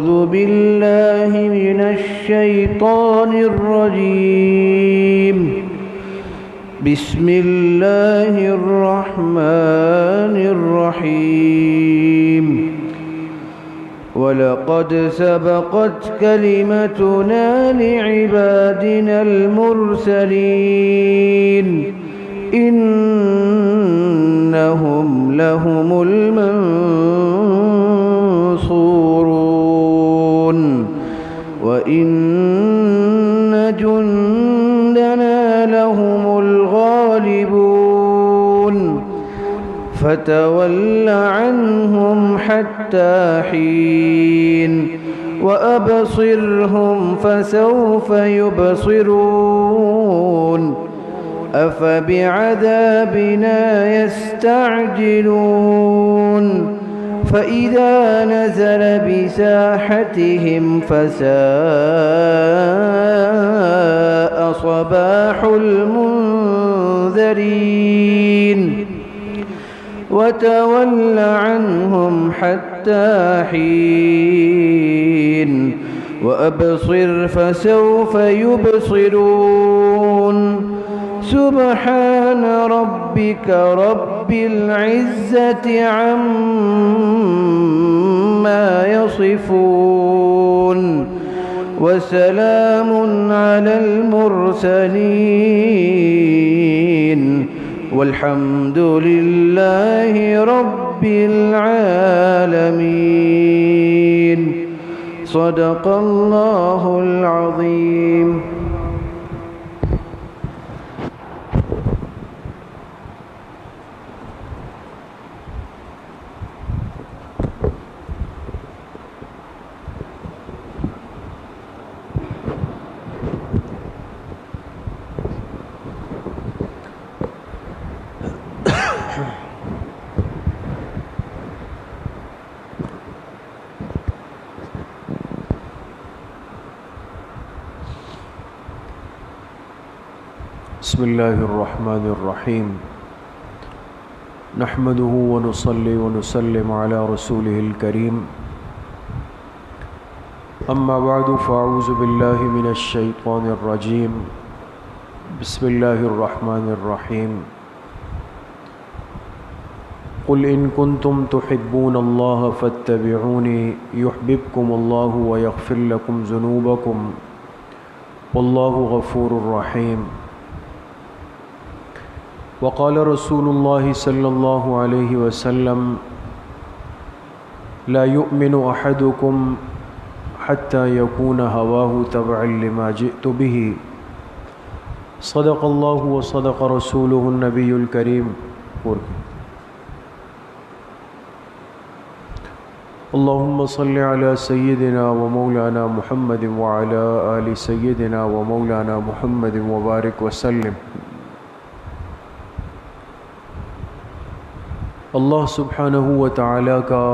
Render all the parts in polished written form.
أعوذ بالله من الشيطان الرجيم. بسم الله الرحمن الرحيم. ولقد سبقت كلمتنا لعبادنا المرسلين إنهم لهم المنصورون وإن جندنا لهم الغالبون. فتول عنهم حتى حين وأبصرهم فسوف يبصرون. أفبعذابنا يستعجلون فإذا نزل بساحتهم فساء صباح المنذرين. وتول عنهم حتى حين وأبصر فسوف يبصرون. سبحان ربك رب العزة عما يصفون وسلام على المرسلين والحمد لله رب العالمين. صدق الله العظيم. بسم الله الرحمن الرحيم. نحمده ونصلي ونسلم على رسوله الكريم. أما بعد فأعوذ بالله من الشيطان الرجيم. بسم الله الرحمن الرحيم. قل إن كنتم تحبون الله فاتبعوني يحببكم الله ويغفر لكم ذنوبكم والله غفور رحيم. وقال رسول الله صلى الله عليه وسلم لا يؤمن أحدكم حتى يكون هواه تبعا لما جئت به. صدق الله وصدق رسوله النبي الكريم. اللهم صل على سيدنا ومولانا محمد وعلى آل سيدنا ومولانا محمد وبارك وسلم. اللہ سبحانہ و تعالیٰ کا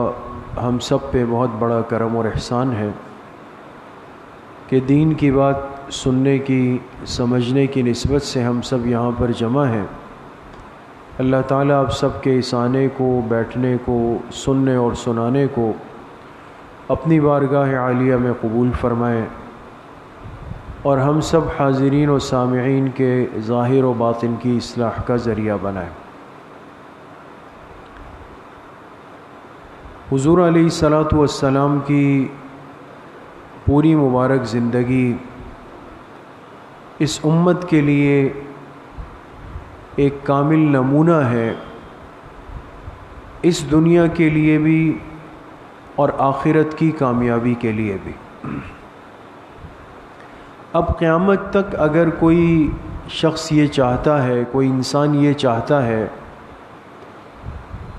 ہم سب پہ بہت بڑا کرم اور احسان ہے کہ دین کی بات سننے کی سمجھنے کی نسبت سے ہم سب یہاں پر جمع ہیں. اللہ تعالیٰ آپ سب کے اس آنے کو، بیٹھنے کو، سننے اور سنانے کو اپنی بارگاہ عالیہ میں قبول فرمائیں اور ہم سب حاضرین و سامعین کے ظاہر و باطن کی اصلاح کا ذریعہ بنائیں. حضور علیہ الصلاۃ والسلام کی پوری مبارک زندگی اس امت کے لیے ایک کامل نمونہ ہے، اس دنیا کے لیے بھی اور آخرت کی کامیابی کے لیے بھی. اب قیامت تک اگر کوئی شخص یہ چاہتا ہے، کوئی انسان یہ چاہتا ہے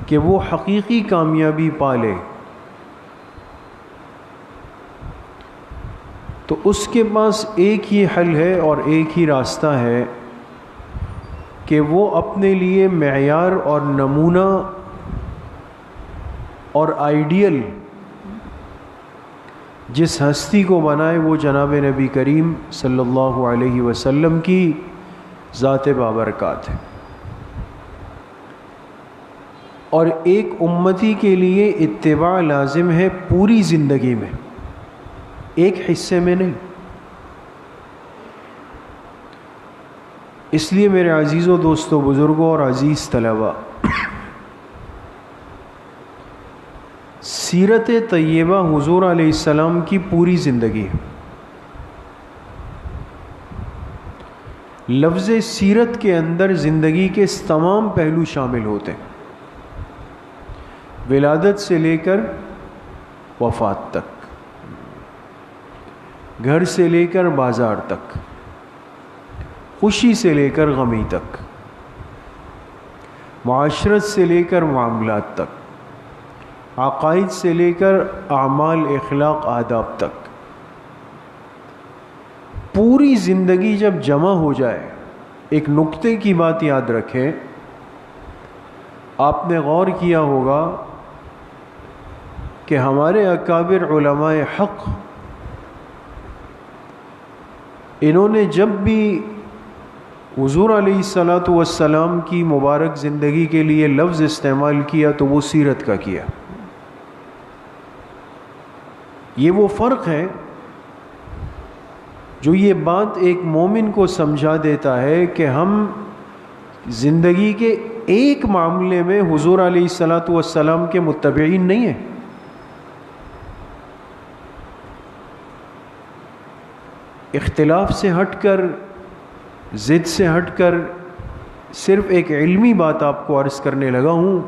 کہ وہ حقیقی کامیابی پالے، تو اس کے پاس ایک ہی حل ہے اور ایک ہی راستہ ہے کہ وہ اپنے لیے معیار اور نمونہ اور آئیڈیل جس ہستی کو بنائے وہ جناب نبی کریم صلی اللہ علیہ وسلم کی ذات بابرکات ہے. اور ایک امتی کے لیے اتباع لازم ہے پوری زندگی میں. ایک حصے میں نہیں۔ اس لیے میرے عزیزوں، دوستوں، بزرگوں اور عزیز طلباء، سیرت طیبہ حضور علیہ السلام کی پوری زندگی ہے۔ لفظ سیرت کے اندر زندگی کے تمام پہلو شامل ہوتے ہیں، ولادت سے لے کر وفات تک، گھر سے لے کر بازار تک، خوشی سے لے کر غمی تک، معاشرت سے لے کر معاملات تک، عقائد سے لے کر اعمال، اخلاق، آداب تک۔ پوری زندگی جب جمع ہو جائے، ایک نقطے کی بات یاد رکھیں، آپ نے غور کیا ہوگا کہ ہمارے اکابر علماء حق، انہوں نے جب بھی حضور علیہ الصلاۃ والسلام کی مبارک زندگی کے لیے لفظ استعمال کیا تو وہ سیرت کا کیا۔ یہ وہ فرق ہے جو یہ بات ایک مومن کو سمجھا دیتا ہے کہ ہم زندگی کے ایک معاملے میں حضور علیہ الصلاۃ والسلام کے متبعین نہیں ہیں۔ اختلاف سے ہٹ کر، ضد سے ہٹ کر، صرف ایک علمی بات آپ کو عرض کرنے لگا ہوں۔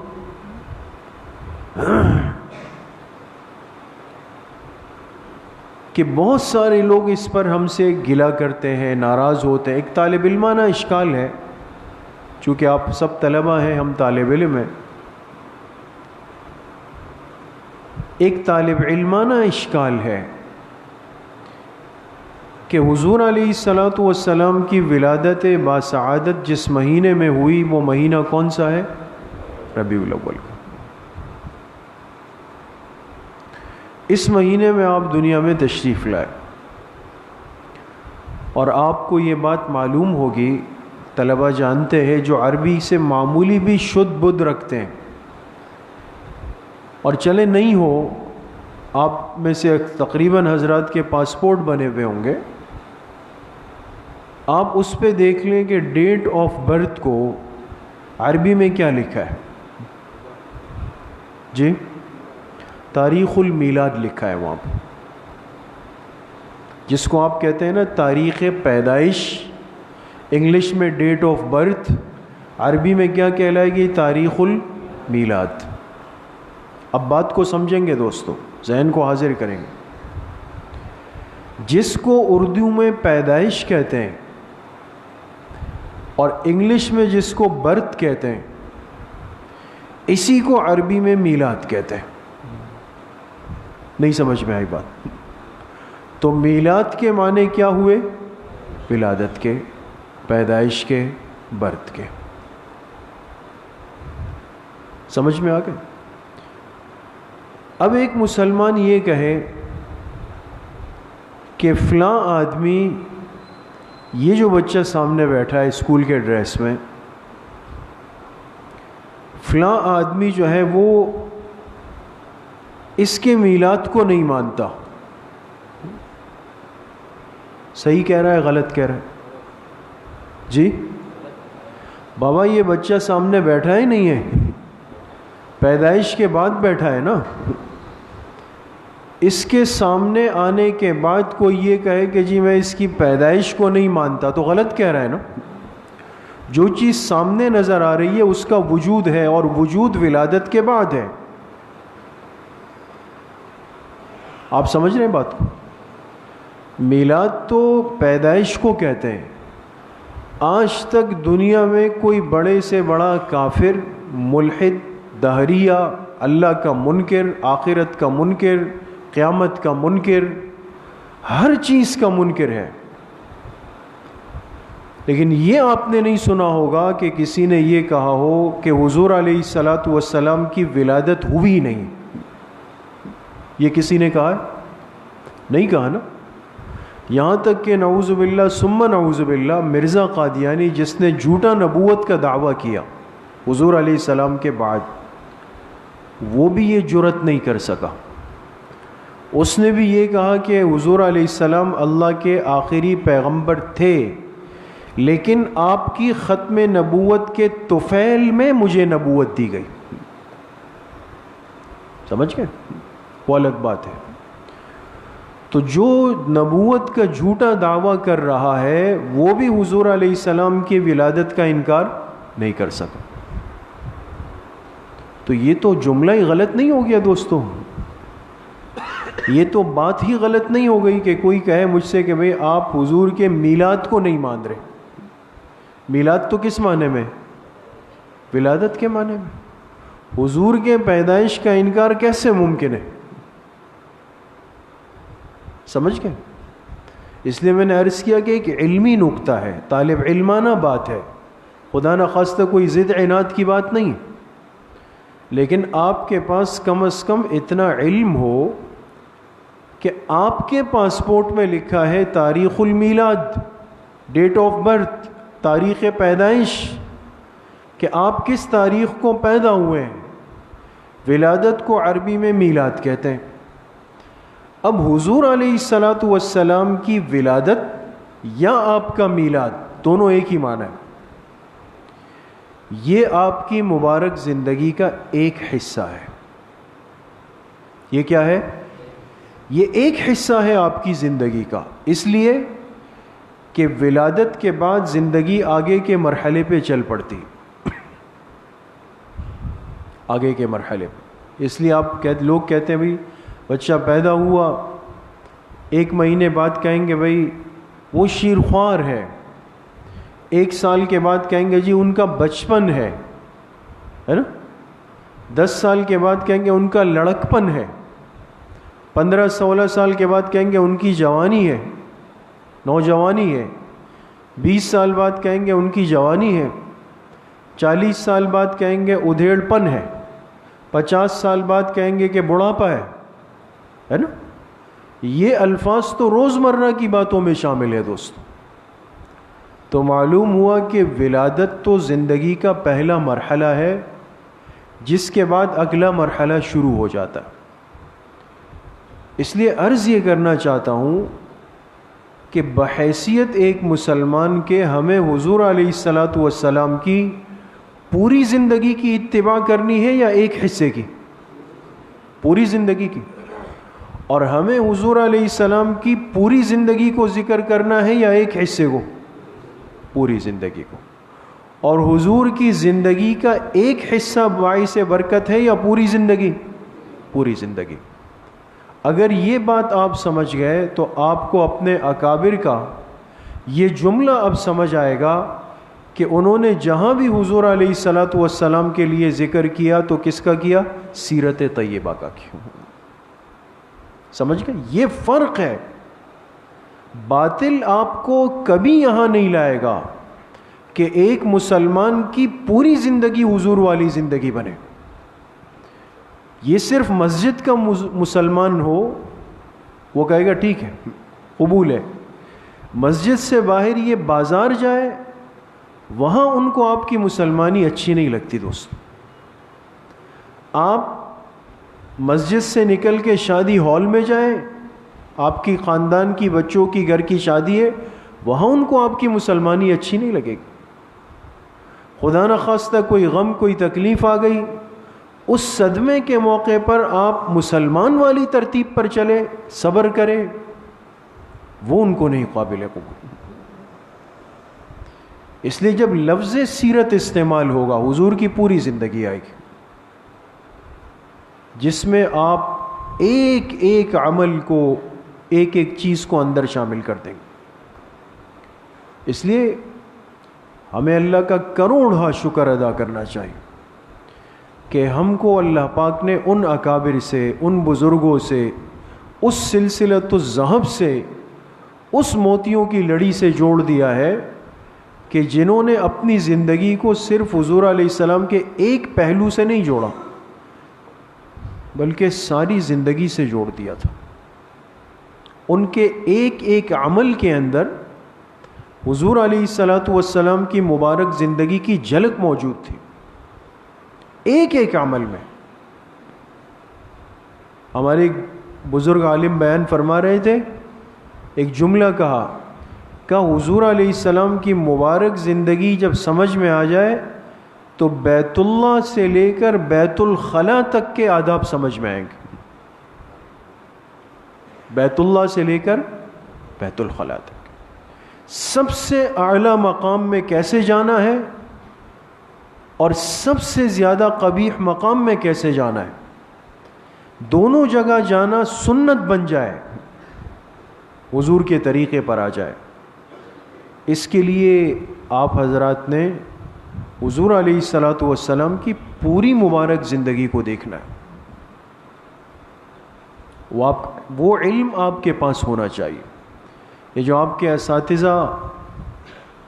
کہ بہت سارے لوگ اس پر ہم سے گلہ کرتے ہیں، ناراض ہوتے ہیں۔ ایک طالب علمانہ اشکال ہے، چونکہ آپ سب طلبہ ہیں، ہم طالب علم ہیں۔ ایک طالب علمانہ اشکال ہے کہ حضور علیہ الصلاۃ والسلام کی ولادت باسعادت جس مہینے میں ہوئی، وہ مہینہ کون سا ہے؟ ربیع الاول کا۔ اس مہینے میں آپ دنیا میں تشریف لائے، اور آپ کو یہ بات معلوم ہوگی، طلبہ جانتے ہیں جو عربی سے معمولی بھی شد بدھ رکھتے ہیں، اور چلے نہیں ہو، آپ میں سے تقریباً حضرات کے پاسپورٹ بنے ہوئے ہوں گے، آپ اس پہ دیکھ لیں کہ ڈیٹ آف برتھ کو عربی میں کیا لکھا ہے؟ جی، تاریخ المیلاد لکھا ہے وہاں پہ، جس کو آپ کہتے ہیں نا تاریخ پیدائش، انگلش میں ڈیٹ آف برتھ، عربی میں کیا کہلائے گی؟ تاریخ المیلاد۔ اب بات کو سمجھیں گے دوستو، ذہن کو حاضر کریں گے۔ جس کو اردو میں پیدائش کہتے ہیں اور انگلش میں جس کو برتھ کہتے ہیں، اسی کو عربی میں میلاد کہتے ہیں۔ نہیں سمجھ میں آئی بات؟ تو میلاد کے معنی کیا ہوئے؟ ولادت کے، پیدائش کے، برتھ کے۔ سمجھ میں آ گئے؟ اب ایک مسلمان یہ کہے کہ فلاں آدمی، یہ جو بچہ سامنے بیٹھا ہے اسکول کے ڈریس میں، فلاں آدمی جو ہے وہ اس کے میلاد کو نہیں مانتا، صحیح کہہ رہا ہے غلط کہہ رہا ہے؟ جی بابا، یہ بچہ سامنے بیٹھا ہی نہیں ہے، پیدائش کے بعد بیٹھا ہے نا۔ اس کے سامنے آنے کے بعد کوئی یہ کہے کہ جی میں اس کی پیدائش کو نہیں مانتا، تو غلط کہہ رہا ہے نا۔ جو چیز سامنے نظر آ رہی ہے اس کا وجود ہے، اور وجود ولادت کے بعد ہے۔ آپ سمجھ رہے ہیں بات کو؟ میلاد تو پیدائش کو کہتے ہیں۔ آج تک دنیا میں کوئی بڑے سے بڑا کافر، ملحد، دہریہ، اللہ کا منکر، آخرت کا منکر، قیامت کا منکر، ہر چیز کا منکر ہے، لیکن یہ آپ نے نہیں سنا ہوگا کہ کسی نے یہ کہا ہو کہ حضور علیہ الصلاۃ والسلام کی ولادت ہوئی نہیں۔ یہ کسی نے کہا ہے؟ نہیں کہا نا۔ یہاں تک کہ نعوذ باللہ ثم نعوذ باللہ مرزا قادیانی، جس نے جھوٹا نبوت کا دعویٰ کیا حضور علیہ السلام کے بعد، وہ بھی یہ جرت نہیں کر سکا۔ اس نے بھی یہ کہا کہ حضور علیہ السلام اللہ کے آخری پیغمبر تھے، لیکن آپ کی ختم نبوت کے طفیل میں مجھے نبوت دی گئی. سمجھ گئے؟ وہ الگ بات ہے. تو جو نبوت کا جھوٹا دعویٰ کر رہا ہے وہ بھی حضور علیہ السلام کی ولادت کا انکار نہیں کر سکا. تو یہ تو جملہ ہی غلط نہیں ہو گیا دوستو، یہ تو بات ہی غلط نہیں ہو گئی کہ کوئی کہے مجھ سے کہ بھئی آپ حضور کے میلاد کو نہیں مان رہے. میلاد تو کس معنی میں؟ ولادت کے معنی میں. حضور کے پیدائش کا انکار کیسے ممکن ہے؟ سمجھ گئے؟ اس لیے میں نے عرض کیا کہ ایک علمی نکتہ ہے، طالب علمانہ بات ہے، خدا نخواستہ کوئی ضد عناد کی بات نہیں، لیکن آپ کے پاس کم از کم اتنا علم ہو کہ آپ کے پاسپورٹ میں لکھا ہے تاریخ المیلاد، ڈیٹ آف برتھ، تاریخ پیدائش، کہ آپ کس تاریخ کو پیدا ہوئے ہیں. ولادت کو عربی میں میلاد کہتے ہیں. اب حضور علیہ السلام کی ولادت یا آپ کا میلاد دونوں ایک ہی معنی ہے. یہ آپ کی مبارک زندگی کا ایک حصہ ہے. یہ کیا ہے؟ یہ ایک حصہ ہے آپ کی زندگی کا، اس لیے کہ ولادت کے بعد زندگی آگے کے مرحلے پہ چل پڑتی، آگے کے مرحلے پہ. اس لیے لوگ کہتے ہیں بھائی بچہ پیدا ہوا، ایک مہینے بعد کہیں گے بھائی وہ شیرخوار ہے، ایک سال کے بعد کہیں گے جی ان کا بچپن ہے نا، 10 سال کے بعد کہیں گے ان کا لڑکپن ہے، 15-16 سال کے بعد کہیں گے ان کی جوانی ہے، نوجوانی ہے، 20 سال بعد کہیں گے ان کی جوانی ہے، 40 سال بعد کہیں گے ادھیڑ پن ہے، 50 سال بعد کہیں گے کہ بڑھاپا ہے نا. یہ الفاظ تو روزمرہ کی باتوں میں شامل ہے دوستو. تو معلوم ہوا کہ ولادت تو زندگی کا پہلا مرحلہ ہے، جس کے بعد اگلا مرحلہ شروع ہو جاتا ہے. اس لیے عرض یہ کرنا چاہتا ہوں کہ بحیثیت ایک مسلمان کے ہمیں حضور علیہ السلام کی پوری زندگی کی اتباع کرنی ہے یا ایک حصے کی؟ پوری زندگی کی. اور ہمیں حضور علیہ السلام کی پوری زندگی کو ذکر کرنا ہے یا ایک حصے کو؟ پوری زندگی کو. اور حضور کی زندگی کا ایک حصہ باعث برکت ہے یا پوری زندگی؟ پوری زندگی. اگر یہ بات آپ سمجھ گئے تو آپ کو اپنے اکابر کا یہ جملہ اب سمجھ آئے گا کہ انہوں نے جہاں بھی حضور علیہ السلام کے لیے ذکر کیا تو کس کا کیا؟ سیرت طیبہ کا کیا. سمجھ گئے؟ یہ فرق ہے. باطل آپ کو کبھی یہاں نہیں لائے گا کہ ایک مسلمان کی پوری زندگی حضور والی زندگی بنے. یہ صرف مسجد کا مسلمان ہو وہ کہے گا ٹھیک ہے، قبول ہے. مسجد سے باہر یہ بازار جائے، وہاں ان کو آپ کی مسلمانی اچھی نہیں لگتی دوست. آپ مسجد سے نکل کے شادی ہال میں جائیں، آپ کی خاندان کی بچوں کی گھر کی شادی ہے، وہاں ان کو آپ کی مسلمانی اچھی نہیں لگے گی. خدا نخواستہ کوئی غم کوئی تکلیف آ گئی، اس صدمے کے موقع پر آپ مسلمان والی ترتیب پر چلے، صبر کریں، وہ ان کو نہیں قابل قبول. اس لیے جب لفظ سیرت استعمال ہوگا حضور کی پوری زندگی آئے گی، جس میں آپ ایک ایک عمل کو، ایک ایک چیز کو اندر شامل کر دیں گے. اس لیے ہمیں اللہ کا کروڑا شکر ادا کرنا چاہیے کہ ہم کو اللہ پاک نے ان اکابر سے، ان بزرگوں سے، اس سلسلۃ الذہب سے، اس موتیوں کی لڑی سے جوڑ دیا ہے کہ جنہوں نے اپنی زندگی کو صرف حضور علیہ السلام کے ایک پہلو سے نہیں جوڑا بلکہ ساری زندگی سے جوڑ دیا تھا. ان کے ایک ایک عمل کے اندر حضور علیہ السلام کی مبارک زندگی کی جھلک موجود تھی، ایک ایک عمل میں. ہمارے بزرگ عالم بیان فرما رہے تھے، ایک جملہ کہا حضور علیہ السلام کی مبارک زندگی جب سمجھ میں آ جائے تو بیت اللہ سے لے کر بیت الخلاء تک کے آداب سمجھ میں آئیں گے. بیت اللہ سے لے کر بیت الخلاء تک سب سے اعلیٰ مقام میں کیسے جانا ہے اور سب سے زیادہ قبیح مقام میں کیسے جانا ہے، دونوں جگہ جانا سنت بن جائے، حضور کے طریقے پر آ جائے. اس کے لیے آپ حضرات نے حضور علیہ الصلاۃ والسلام کی پوری مبارک زندگی کو دیکھنا ہے. وہ علم آپ کے پاس ہونا چاہیے. یہ جو آپ کے اساتذہ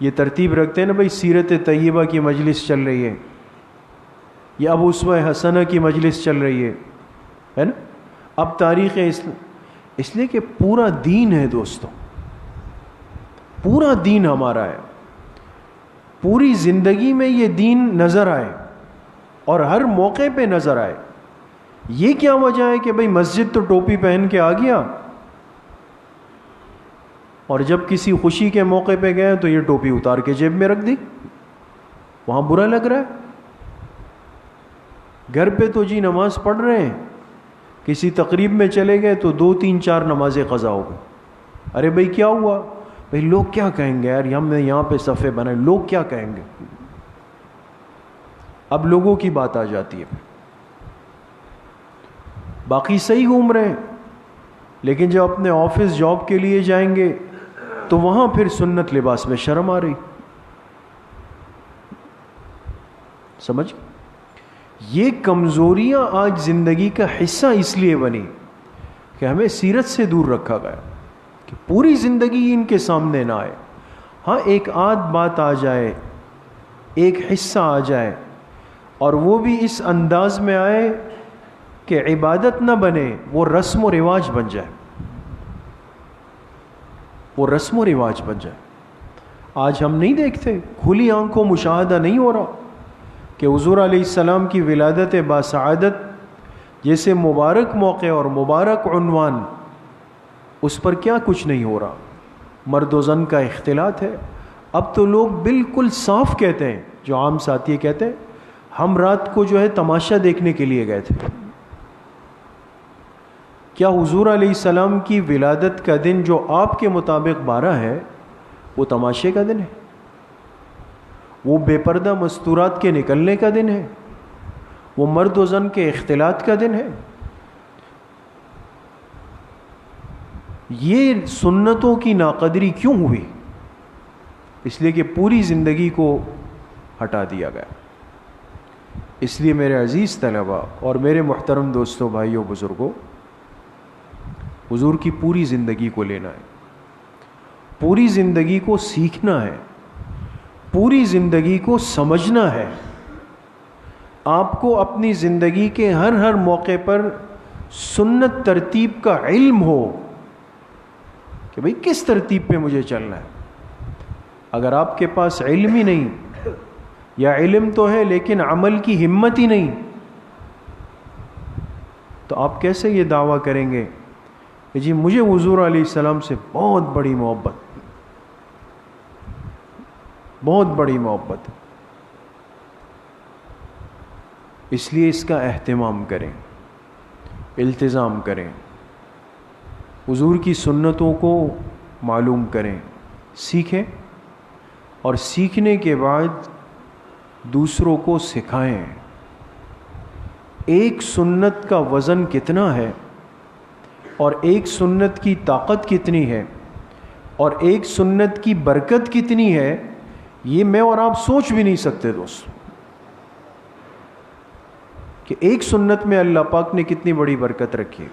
یہ ترتیب رکھتے ہیں نا، بھائی سیرت طیبہ کی مجلس چل رہی ہے یا اب اسوہ حسنہ کی مجلس چل رہی ہے نا، اب تاریخ اس لیے کہ پورا دین ہے دوستوں، پورا دین ہمارا ہے. پوری زندگی میں یہ دین نظر آئے اور ہر موقع پہ نظر آئے. یہ کیا وجہ ہے کہ بھئی مسجد تو ٹوپی پہن کے آ گیا اور جب کسی خوشی کے موقع پہ گئے تو یہ ٹوپی اتار کے جیب میں رکھ دی، وہاں برا لگ رہا ہے. گھر پہ تو جی نماز پڑھ رہے ہیں، کسی تقریب میں چلے گئے تو 2 3 4 نمازیں قضا ہو گئی. ارے بھئی کیا ہوا؟ بھئی لوگ کیا کہیں گے یار، ہم نے یہاں پہ صفحے بنائے، لوگ کیا کہیں گے. اب لوگوں کی بات آ جاتی ہے. باقی صحیح گھوم رہے ہیں، لیکن جب اپنے آفس جاب کے لیے جائیں گے تو وہاں پھر سنت لباس میں شرم آ رہی. سمجھ؟ یہ کمزوریاں آج زندگی کا حصہ اس لیے بنی کہ ہمیں سیرت سے دور رکھا گیا کہ پوری زندگی ان کے سامنے نہ آئے. ہاں ایک آدھ بات آ جائے، ایک حصہ آ جائے، اور وہ بھی اس انداز میں آئے کہ عبادت نہ بنے، وہ رسم و رواج بن جائے، وہ رسم و رواج بن جائے. آج ہم نہیں دیکھتے، کھلی آنکھوں مشاہدہ نہیں ہو رہا کہ حضور علیہ السلام کی ولادت باسعادت جیسے مبارک موقع اور مبارک عنوان، اس پر کیا کچھ نہیں ہو رہا. مرد و زن کا اختلاط ہے. اب تو لوگ بالکل صاف کہتے ہیں، جو عام ساتھی کہتے ہیں ہم رات کو جو ہے تماشا دیکھنے کے لیے گئے تھے. کیا حضور علیہ السلام کی ولادت کا دن جو آپ کے مطابق 12 ہے وہ تماشے کا دن ہے؟ وہ بے پردہ مستورات کے نکلنے کا دن ہے؟ وہ مرد و زن کے اختلاط کا دن ہے؟ یہ سنتوں کی ناقدری کیوں ہوئی؟ اس لیے کہ پوری زندگی کو ہٹا دیا گیا. اس لیے میرے عزیز طلباء اور میرے محترم دوستوں، بھائیوں، بزرگوں، حضور کی پوری زندگی کو لینا ہے، پوری زندگی کو سیکھنا ہے، پوری زندگی کو سمجھنا ہے. آپ کو اپنی زندگی کے ہر موقع پر سنت ترتیب کا علم ہو کہ بھئی کس ترتیب پہ مجھے چلنا ہے. اگر آپ کے پاس علم ہی نہیں، یا علم تو ہے لیکن عمل کی ہمت ہی نہیں، تو آپ کیسے یہ دعویٰ کریں گے کہ جی مجھے حضور علیہ السلام سے بہت بڑی محبت، بہت بڑی محبت. اس لیے اس کا اہتمام کریں، التزام کریں، حضور کی سنتوں کو معلوم کریں، سیکھیں، اور سیکھنے کے بعد دوسروں کو سکھائیں. ایک سنت کا وزن کتنا ہے اور ایک سنت کی طاقت کتنی ہے اور ایک سنت کی برکت کتنی ہے، یہ میں اور آپ سوچ بھی نہیں سکتے دوست، کہ ایک سنت میں اللہ پاک نے کتنی بڑی برکت رکھی.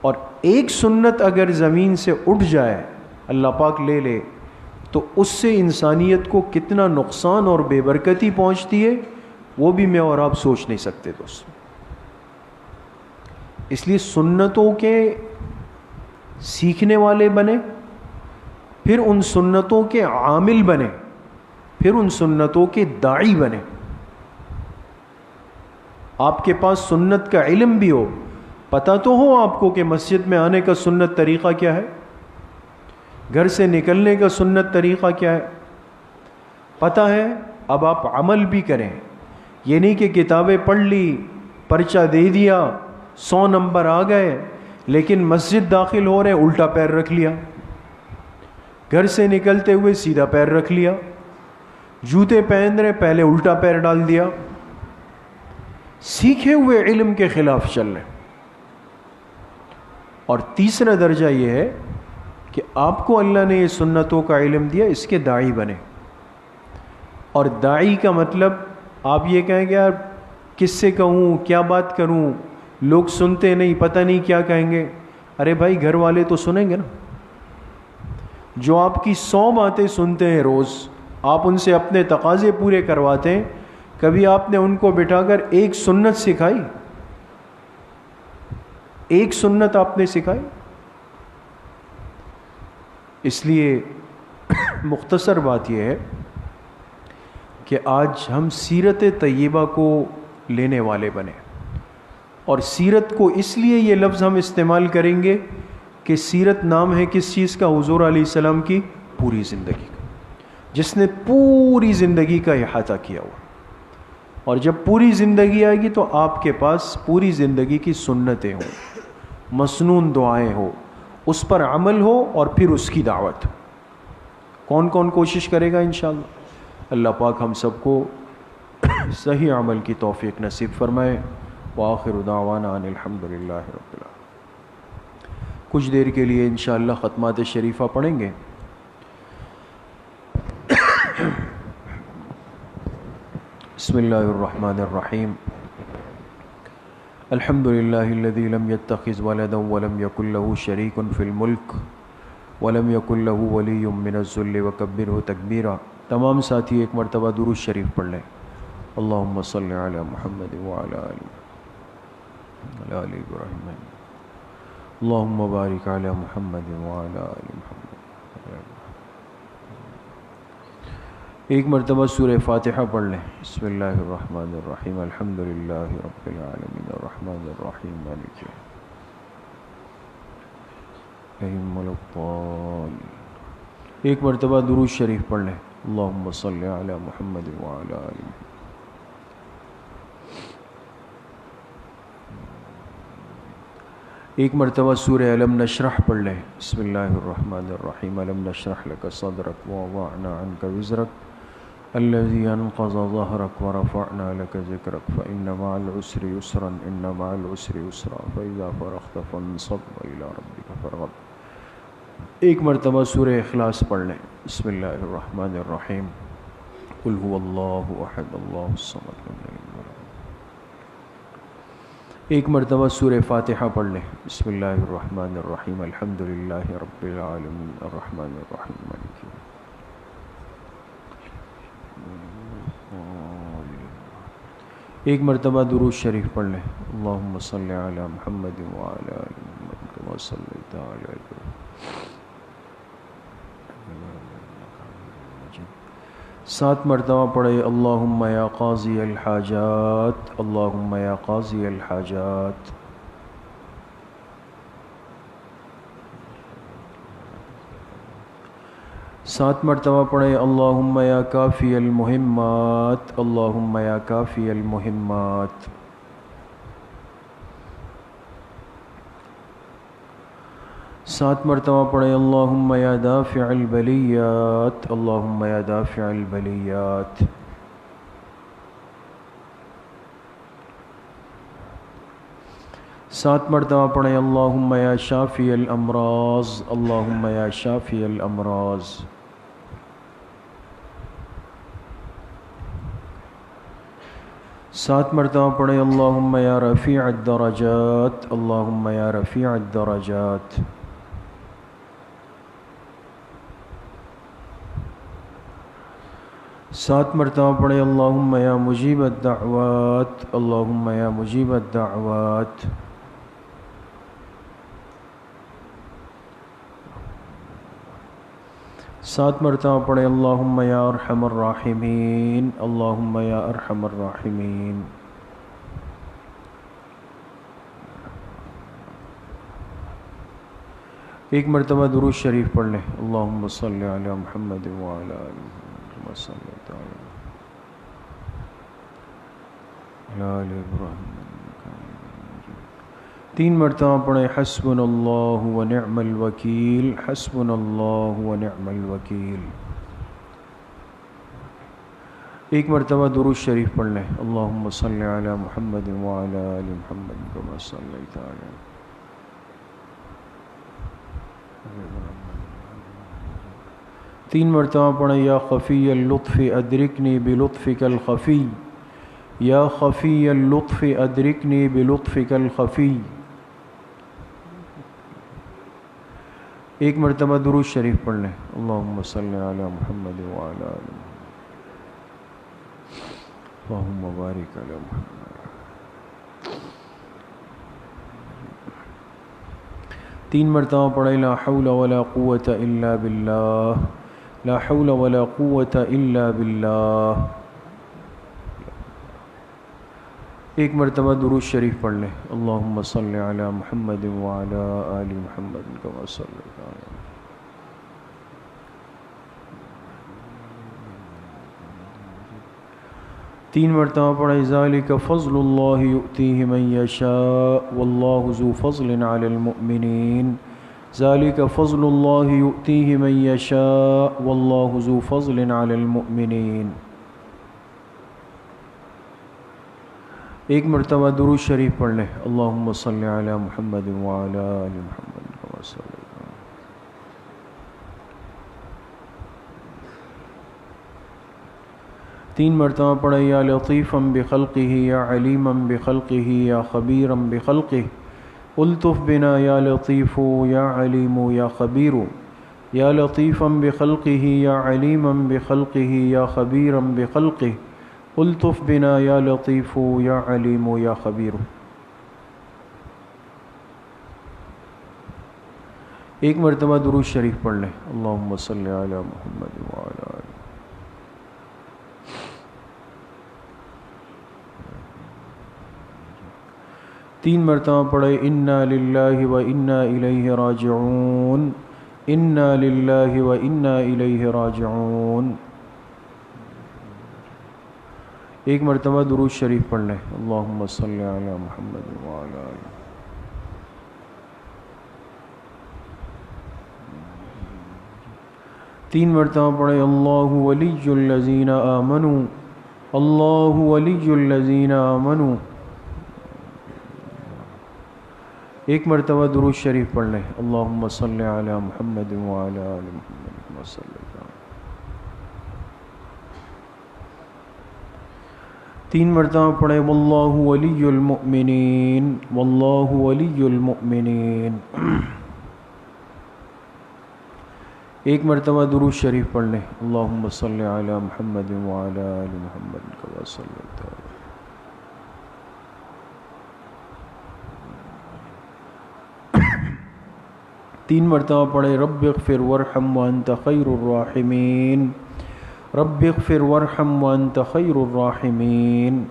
اور ایک سنت اگر زمین سے اٹھ جائے، اللہ پاک لے لے، تو اس سے انسانیت کو کتنا نقصان اور بے برکتی پہنچتی ہے، وہ بھی میں اور آپ سوچ نہیں سکتے دوست. اس لیے سنتوں کے سیکھنے والے بنے، پھر ان سنتوں کے عامل بنے، پھر ان سنتوں کے داعی بنے. آپ کے پاس سنت کا علم بھی ہو، پتہ تو ہو آپ کو کہ مسجد میں آنے کا سنت طریقہ کیا ہے، گھر سے نکلنے کا سنت طریقہ کیا ہے، پتہ ہے، اب آپ عمل بھی کریں. یہ نہیں کہ کتابیں پڑھ لی، پرچہ دے دیا، 100 نمبر آ گئے، لیکن مسجد داخل ہو رہے الٹا پیر رکھ لیا، گھر سے نکلتے ہوئے سیدھا پیر رکھ لیا، جوتے پہن رہے پہلے الٹا پیر ڈال دیا، سیکھے ہوئے علم کے خلاف چل رہے. اور تیسرا درجہ یہ ہے کہ آپ کو اللہ نے یہ سنتوں کا علم دیا، اس کے داعی بنے. اور داعی کا مطلب آپ یہ کہیں کہ یار کس سے کہوں، کیا بات کروں، لوگ سنتے نہیں، پتہ نہیں کیا کہیں گے. ارے بھائی گھر والے تو سنیں گے نا. جو آپ کی 100 باتیں سنتے ہیں روز، آپ ان سے اپنے تقاضے پورے کرواتے ہیں، کبھی آپ نے ان کو بٹھا کر ایک سنت سکھائی؟ ایک سنت آپ نے سکھائی؟ اس لیے مختصر بات یہ ہے کہ آج ہم سیرت طیبہ کو لینے والے بنے. اور سیرت کو اس لیے یہ لفظ ہم استعمال کریں گے کہ سیرت نام ہے کس چیز کا؟ حضور علیہ السلام کی پوری زندگی کا، جس نے پوری زندگی کا احاطہ کیا ہوا. اور جب پوری زندگی آئے گی تو آپ کے پاس پوری زندگی کی سنتیں ہوں، مسنون دعائیں ہوں، اس پر عمل ہو اور پھر اس کی دعوت. کون کون کوشش کرے گا انشاءاللہ؟ اللہ پاک ہم سب کو صحیح عمل کی توفیق نصیب فرمائے. وآخر دعوانا ان الحمدللہ رب العالمین. کچھ دیر کے لیے انشاءاللہ ختمات شریفہ پڑھیں گے. بسم اللہ الرحمن الرحیم. الحمدللہ الذی لم يتخذ ولدا ولم يكن له شریک فی الملک ولم يكن له ولی من الذل وکبرہ تکبیرا. تمام ساتھی ایک مرتبہ درود شریف پڑھ لیں. اللہم صلی علی محمد وعلی آل ابراہیم. اللہم بارک علی محمد وعلی آل محمد. ایک مرتبہ سورہ فاتحہ پڑھ لیں. بسم اللہ الرحمن الرحیم. الحمدللہ رب العالمین الرحمن الرحیم مالک یوم الدین. ایک مرتبہ درود شریف پڑھ لیں. اللہم صلی علی محمد وعلی آل محمد. ایک مرتبہ سورہ علم نشرح پڑھ لیں. بسم اللہ الرحمن الرحیم. علم نشرح لک صدرک ووضعنا عنک وزرک الذی انقض ظہرک ورفعنا لک ذکرک فإن مع العسر یسرا ان مع العسر یسرا فإذا فرغت فانصب وإلی ربک فارغب. ایک مرتبہ سورہ اخلاص پڑھ لیں. بسم اللہ الرحمن الرحیم. قل هو اللہ احد اللہ الصمد لم یلد ولم یولد. ایک مرتبہ سورہ فاتحہ پڑھ لیں. بسم اللہ الرحمن الرحیم. الحمدللہ رب العالمین الرحمن الرحیم مالک یوم الدین. ایک مرتبہ درود شریف پڑھ لیں. اللہم صلی علی محمد وعلی آل محمد کما صلیت علی ابراہیم. 7 مرتبہ پڑھے. اللہم یا قاضی الحاجات، اللہم یا قاضی الحاجات. سات مرتبہ پڑھے. اللہم یا کافی المہمات، اللہم یا کافی المہمات. سات مرتبہ پڑھے. اللہم یا دافع البلیات، اللہم یا دافع البلیات. سات مرتبہ پڑھے. اللہم یا شافی الامراض، اللہم یا شافی الامراض. سات مرتبہ پڑھے. اللہم یا رفیع الدرجات، اللہم یا رفیع الدرجات. سات مرتبہ پڑھے. اللہم یا مجیب الدعوات، اللہم یا مجیب الدعوات. سات مرتبہ پڑھے. اللہم یا ارحم الراحمین، اللہم یا ارحم الراحمین. ایک مرتبہ درود شریف پڑھ لیں۔ اللہم صلی علی محمد وعلی آل محمد صلی آل ابراہیم۔ 3 مرتبہ پڑھیں حسبنا اللہ ونعم الوکیل، حسبنا اللہ ونعم الوکیل۔ ایک مرتبہ درود شریف پڑھ لیں۔ اللہم صلی علی محمد وعلی آل محمد کما صلیت علی۔ 3 مرتبہ پڑھیں یا خفی اللطف ادرکنی بلطفک الخفی، یا خفی اللطف ادرکنی بلطفک الخفی۔ ایک مرتبہ درود شریف پڑھ لیں۔ اللہم صلی علی محمد وعلی آل محمد، اللہم بارک علی محمد۔ 3 مرتبہ پڑھیں لا حول ولا قوة الا باللہ، لا حول ولا قوة الا باللہ۔ ایک مرتبہ درود شریف پڑھ لیں۔ اللہم صلی علی محمد وعلی آل محمد کما صلیت علی۔ 3 مرتبہ پڑھیں ذالک فضل اللہ یؤتیہ من یشاء واللہ ذو فضل علی المؤمنین، ذالک فضل اللہ یؤتیہ من یشاء واللہ ذو فضل علی المؤمنین۔ ایک مرتبہ درود شریف پڑھ لیں۔ اللہم صلی علی محمد وعلی آل محمد کما صلیت علی۔ 3 مرتبہ پڑھیں یا لطیفا بخلقہ یا علیما بخلقہ یا خبیرا بخلقہ، الطف بنا یا لطیف یا علیم یا خبیر، یا لطیفا بخلقہ یا علیما بخلقہ یا خبیرا بخلقہ، الطف بنا یا لطیف یا علیم یا خبیر۔ ایک مرتبہ درود شریف پڑھ لیں۔ اللہم صلی علی محمد وعلی آل۔ 3 مرتبہ پڑھیں انا للہ و انا الیہ راجعون، انا للہ و انا الیہ راجعون۔ ایک مرتبہ درود شریف پڑھ لیں۔ اللہم صلی علی محمد وعلی آل۔ 3 مرتبہ پڑھیں اللہ ولی الذین آمنوا، اللہ ولی الذین آمنوا۔ ایک مرتبہ درود شریف پڑھ لیں۔ اللہم صلی علی محمد وعلی آل محمد کما صلیت علی۔ 3 مرتبہ پڑھیں واللہ ولی المؤمنین، واللہ ولی المؤمنین۔ ایک مرتبہ درود شریف پڑھ لیں۔ اللہم صلی علی محمد وعلی آل محمد کما صلیت علی۔ 3 مرتبہ پڑھیں رب اغفر وارحم وانت خیر الراحمین، رب اغفر وارحم وانت خیر الراحمین۔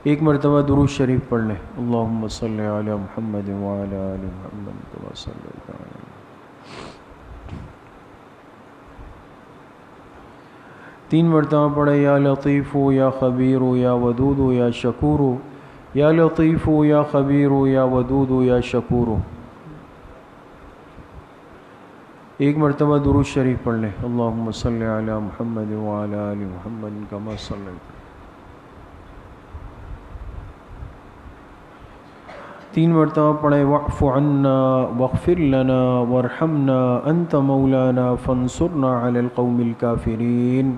ایک مرتبہ درود شریف پڑھ لیں۔ اللہم صلی علی محمد وعلی آل محمد کما صلیت علی۔ 3 مرتبہ پڑھیں یا لطیف یا خبیر یا ودود یا شکور، یا لطیف یا خبیر یا ودود یا شکور۔ ایک مرتبہ درود شریف پڑھ لیں۔ اللہم صلی علی محمد وعلی آل محمد کما صلیت۔ 3 مرتبہ پڑھیں واعف عنا واغفر لنا وارحمنا انت مولانا فانصرنا علی القوم الکافرین،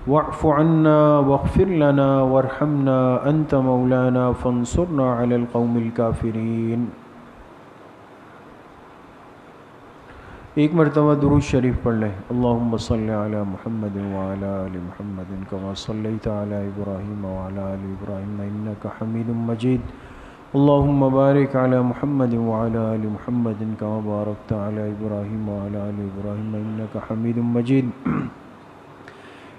واعف عنا واغفر لنا وارحمنا انت مولانا فانصرنا علی القوم الکافرین۔ ایک مرتبہ درود شریف پڑھ لیں۔ اللہم صلی علی محمد وعلی آل محمد کما صلیت علی ابراہیم وعلی آل ابراہیم انک حمید مجید، اللہم بارک علی محمد وعلی آل محمد کما بارکت علی ابراہیم وعلی آل ابراہیم انک حمید مجید۔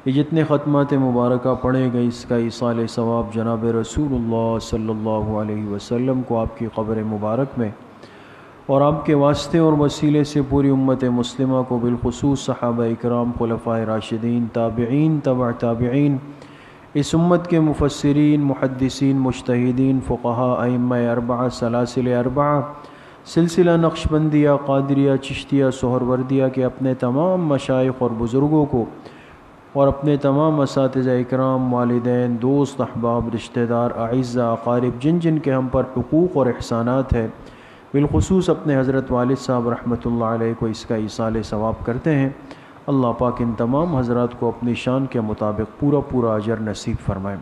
یہ جتنے ختمات مبارکہ پڑھے گئے اس کا ایصال ثواب جناب رسول اللہ صلی اللہ علیہ وسلم کو آپ کی قبر مبارک میں اور آپ کے واسطے اور وسیلے سے پوری امت مسلمہ کو بالخصوص صحابہ اکرام، خلفائے راشدین، تابعین، تبع تابعین، اس امت کے مفسرین، محدثین، مجتہدین، فقہاء، ائمہ اربعہ، سلاسل اربعہ، سلسلہ نقشبندیہ، قادریہ، چشتیہ، سہروردیہ کے اپنے تمام مشائخ اور بزرگوں کو اور اپنے تمام اساتذہ اکرام، والدین، دوست، احباب، رشتہ دار، اعزہ، اقارب، جن جن کے ہم پر حقوق اور احسانات ہے، بالخصوص اپنے حضرت والد صاحب رحمۃ اللہ علیہ کو اس کا ایصال ثواب کرتے ہیں۔ اللہ پاک ان تمام حضرات کو اپنی شان کے مطابق پورا اجر نصیب فرمائیں۔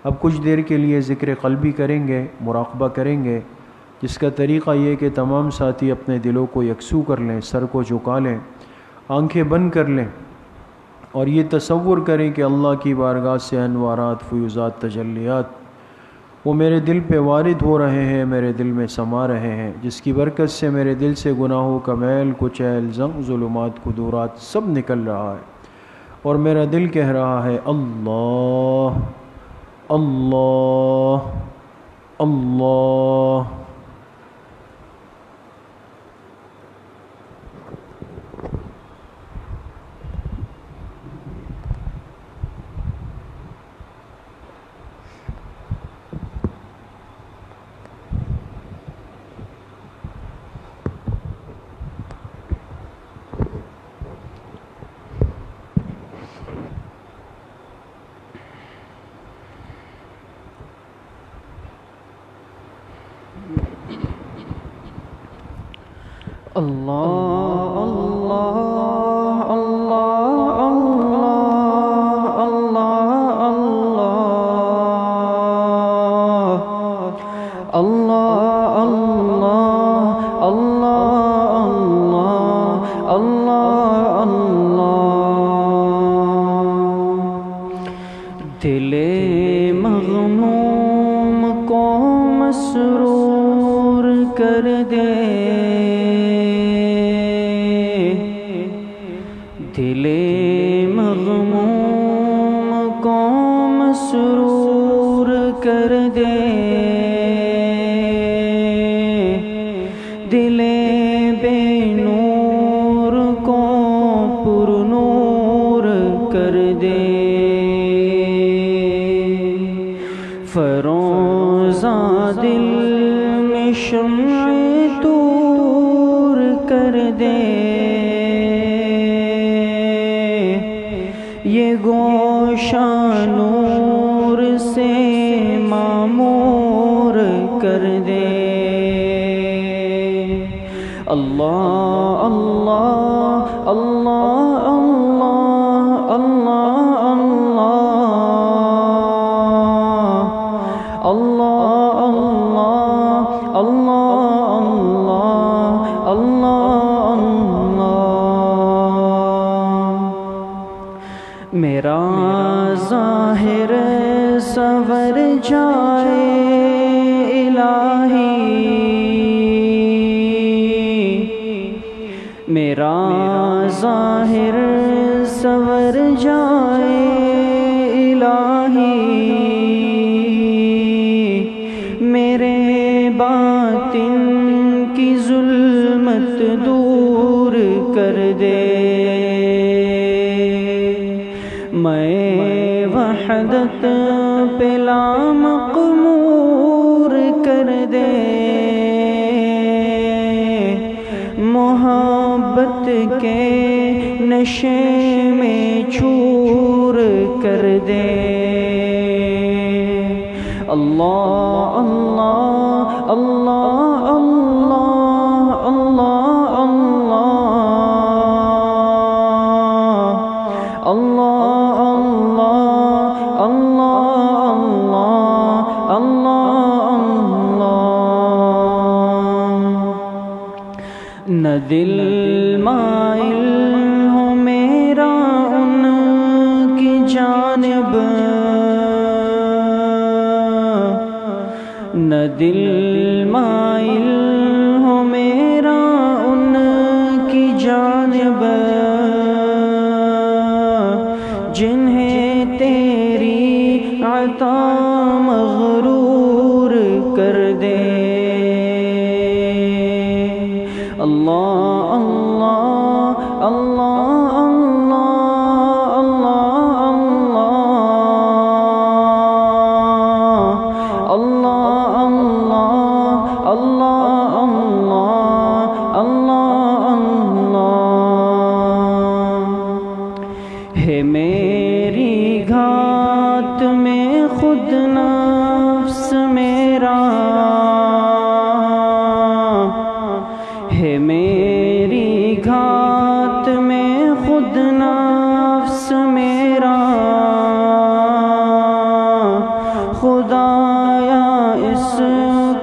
اب کچھ دیر کے لیے ذکر قلبی کریں گے، مراقبہ کریں گے، جس کا طریقہ یہ کہ تمام ساتھی اپنے دلوں کو یکسو کر لیں، سر کو جھکا لیں، آنکھیں بند کر لیں اور یہ تصور کریں کہ اللہ کی بارگاہ سے انوارات، فیوزات، تجلیات وہ میرے دل پہ وارد ہو رہے ہیں، میرے دل میں سما رہے ہیں، جس کی برکت سے میرے دل سے گناہوں کا میل، کچیل، زنگ، ظلمات، قدورات سب نکل رہا ہے اور میرا دل کہہ رہا ہے اللہ اللہ اللہ۔ اللہ اللہ اللہ اللہ اللہ اللہ اللہ اللہ اللہ اللہ دل مغموم کو مسرور کر دے، دل مغموم کو مسرور کر دے، دل بے نور کو پر نور کر دے، فروزہ دل میں شمع طور کر دے، یہ گوشہ نور سے معمور کر دے۔ اللہ اللہ اللہ اللہ اللہ اللہ اللہ اللہ اللہ میرا ظاہر سنور جائے الہی، میرا ظاہر سنور جائے الہی، میرے باطن کی ظلمت دور کر دے، میں وحدت پہ لامقمور کر دے، محبت کے نشے میں چور کر دے۔ اللہ اللہ اللہ اللہ اللہ اللہ اللہ اللہ اللہ نہ دل مائل ہو میرا ان کی جانب، نہ دل مائل ہو میرا ان کی جانب، جنہیں ہے میری گھات میں خود نفس میرا، ہے میری گھات میں خود نفس میرا، خدایا اس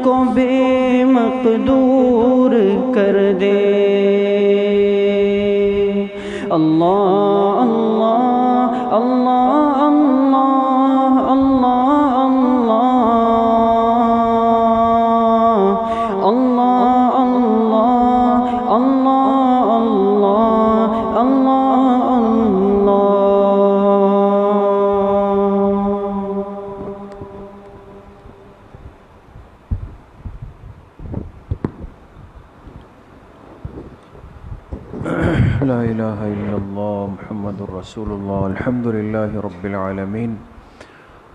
کو بے مقدور کر دے۔ اللہ اللہ اللہ اللہ اللہ اللہ اللہ اللہ اللہ اللہ اللہ۔ لا الہ الا اللہ محمد الرسول اللہ الحمد للہ رب العالمین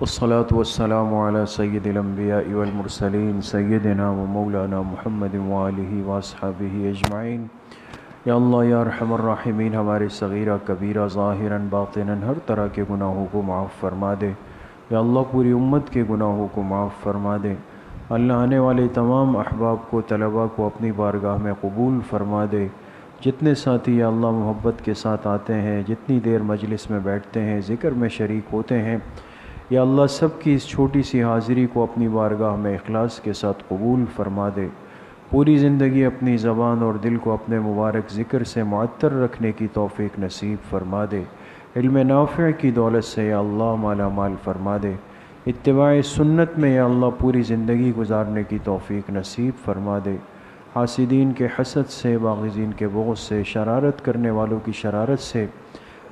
والصلاة والسلام علی سید الانبیاء والمرسلین سیدنا و مولانا محمد وآلہ واصحابہ اجمعین۔ یا اللہ یا ارحم الراحمین، ہمارے صغیرہ کبیرہ ظاہراً باطناً ہر طرح کے گناہوں کو معاف فرما دے۔ یا اللہ پوری امت کے گناہوں کو معاف فرما دے۔ اللہ آنے والے تمام احباب کو، طلباء کو اپنی بارگاہ میں قبول فرما دے۔ جتنے ساتھی یا اللہ محبت کے ساتھ آتے ہیں، جتنی دیر مجلس میں بیٹھتے ہیں، ذکر میں شریک ہوتے ہیں، یا اللہ سب کی اس چھوٹی سی حاضری کو اپنی بارگاہ میں اخلاص کے ساتھ قبول فرما دے۔ پوری زندگی اپنی زبان اور دل کو اپنے مبارک ذکر سے معطر رکھنے کی توفیق نصیب فرما دے۔ علم نافع کی دولت سے یا اللہ مالا مال فرما دے۔ اتباع سنت میں یا اللہ پوری زندگی گزارنے کی توفیق نصیب فرما دے۔ حاسدین کے حسد سے، باغزین کے بغض سے، شرارت کرنے والوں کی شرارت سے،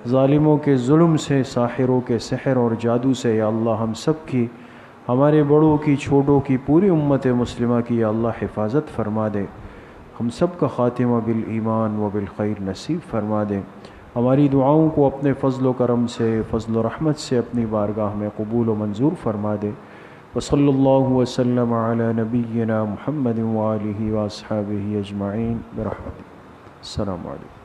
ظالموں کے ظلم سے، ساحروں کے سحر اور جادو سے یا اللہ ہم سب کی، ہمارے بڑوں کی، چھوٹوں کی، پوری امت مسلمہ کی یا اللہ حفاظت فرما دے۔ ہم سب کا خاتمہ بالایمان و بالخیر نصیب فرما دے۔ ہماری دعاؤں کو اپنے فضل و کرم سے، فضل و رحمت سے اپنی بارگاہ میں قبول و منظور فرما دے۔ وصلی اللہ وسلم علی نبینا محمد وآلہ واصحابہ اجمعین برحمتہ۔ السلام علیکم۔